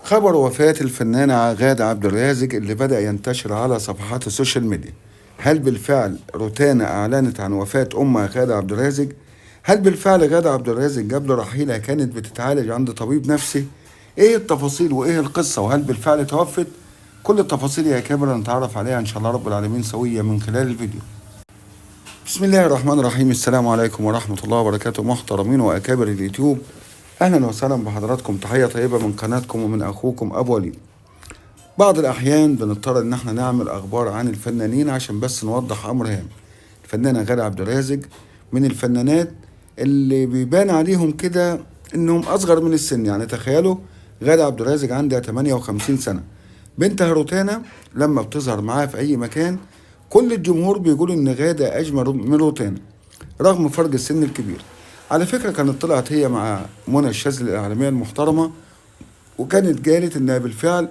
خبر وفاة الفنانة غادة عبد الرازق اللي بدأ ينتشر على صفحات السوشيال ميديا. هل بالفعل روتانا أعلنت عن وفاة أمها غادة عبد الرازق؟ هل بالفعل غادة عبد الرازق قبل رحيلها كانت بتتعالج عند طبيب نفسي؟ إيه التفاصيل وإيه القصة وهل بالفعل توفت؟ كل التفاصيل يا كاميرا نتعرف عليها إن شاء الله رب العالمين سوية من خلال الفيديو. بسم الله الرحمن الرحيم. السلام عليكم ورحمة الله وبركاته محترمين وأكابر اليوتيوب، أهلا وسهلا بحضراتكم. تحية طيبة من قناتكم ومن أخوكم أبو وليد. بعض الأحيان بنضطر إن احنا نعمل أخبار عن الفنانين عشان بس نوضح أمر هام. الفنانة غادة عبد الرازق من الفنانات اللي بيبان عليهم كده إنهم أصغر من السن، يعني تخيلوا غادة عبد الرازق عندها 58 سنة. بنتها روتانا لما بتظهر معاها في أي مكان كل الجمهور بيقول إن غادة أجمل من روتانا رغم فرق السن الكبير. على فكرة كانت طلعت هي مع منى الشاذلي الإعلامية المحترمة، وكانت قالت إنها بالفعل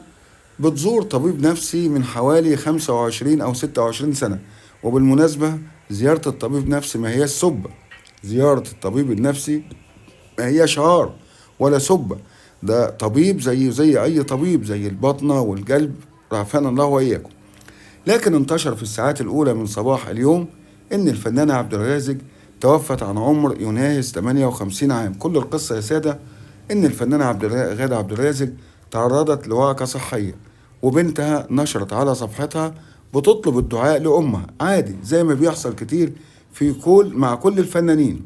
بتزور طبيب نفسي من حوالي 25 أو 26 سنة. وبالمناسبة زيارة الطبيب النفسي ما هي السبة، زيارة الطبيب النفسي ما هي شعار ولا سبة، ده طبيب زي أي طبيب، زي الباطنة والقلب، عافانا الله وإياكم. لكن انتشر في الساعات الأولى من صباح اليوم إن الفنانة عبد الرازق توفت عن عمر يناهز 58 عام. كل القصة يا سادة إن الفنانة غادة عبد الرازق تعرضت لوعكة صحية، وبنتها نشرت على صفحتها بتطلب الدعاء لأمها عادي زي ما بيحصل كتير مع كل الفنانين.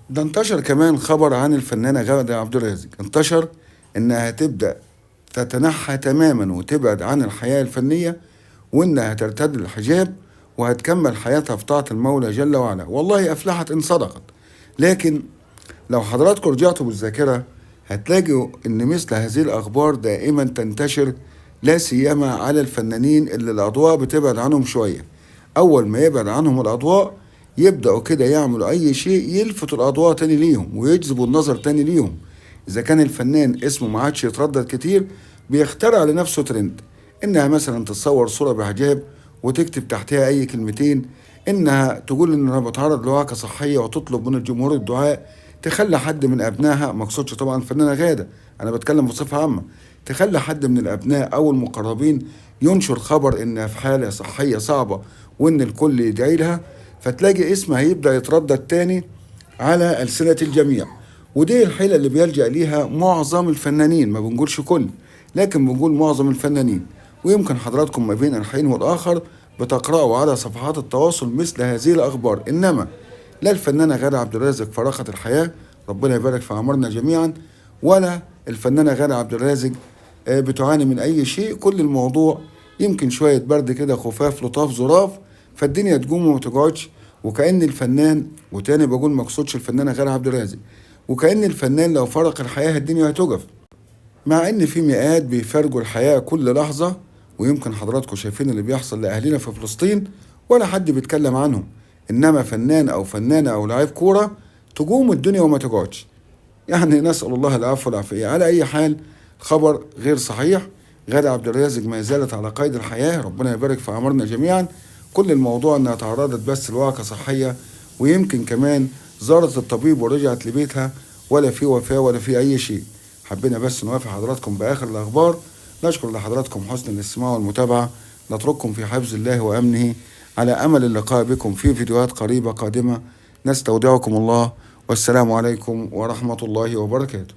ده انتشر كمان خبر عن الفنانة غادة عبد الرازق، انتشر إنها تبدأ تتنحى تماما وتبعد عن الحياة الفنية، وإنها ترتدي الحجاب وهتكمل حياتها في طاعة المولى جل وعلا. والله أفلحت إن صدقت. لكن لو حضراتكم رجعتوا بالذاكرة هتلاقوا إن مثل هذه الأخبار دائما تنتشر، لا سيما على الفنانين اللي الأضواء بتبعد عنهم شوية. أول ما يبعد عنهم الأضواء يبدأوا كده يعملوا أي شيء يلفتوا الأضواء تاني ليهم ويجذبوا النظر تاني ليهم. إذا كان الفنان اسمه ما عادش يتردد كتير بيخترع لنفسه ترند، إنها مثلا تتصور صورة بحجاب وتكتب تحتها أي كلمتين، إنها تقول إنها بتعرض لوعكة صحية وتطلب من الجمهور الدعاء، تخلي حد من أبنائها، مقصودش طبعا الفنانة غادة، أنا بتكلم بصفة عامة، تخلي حد من الأبناء أو المقربين ينشر خبر إنها في حالة صحية صعبة وإن الكل يدعي لها، فتلاقي اسمها يبدأ يتردد تاني على ألسنة الجميع. ودي الحيلة اللي بيلجأ ليها معظم الفنانين، ما بنقولش كل، لكن بنقول معظم الفنانين. ويمكن حضراتكم ما بين الحين والآخر بتقرأوا على صفحات التواصل مثل هذه الأخبار، إنما لا الفنانة غادة عبد الرازق فرقت الحياة، ربنا يبارك في عمرنا جميعا، ولا الفنانة غادة عبد الرازق بتعاني من أي شيء. كل الموضوع يمكن شوية برد كده، خفاف لطاف ظراف، فالدنيا تقوم وما تقعدش. وكأن الفنان، وتاني بقول مقصودش الفنانة غادة عبد الرازق، وكأن الفنان لو فرق الحياة الدنيا هتقف، مع ان في مئات بيفارقوا الحياة كل لحظة. ويمكن حضراتكم شايفين اللي بيحصل لأهلنا في فلسطين ولا حد بيتكلم عنهم، انما فنان او فنانة او لاعب كورة تقوم الدنيا وما تقعدش. يعني نسأل الله العفو والعافية. على اي حال خبر غير صحيح، غادة عبد الرازق ما زالت على قيد الحياة، ربنا يبارك في عمرنا جميعا. كل الموضوع انها تعرضت بس لوعكة صحية، ويمكن كمان زارت الطبيب ورجعت لبيتها، ولا في وفاة ولا في اي شيء. حبينا بس نوافي حضراتكم بآخر الأخبار. نشكر لحضراتكم حسن الاستماع والمتابعة، نترككم في حفظ الله وأمنه، على أمل اللقاء بكم في فيديوهات قريبة قادمة. نستودعكم الله، والسلام عليكم ورحمة الله وبركاته.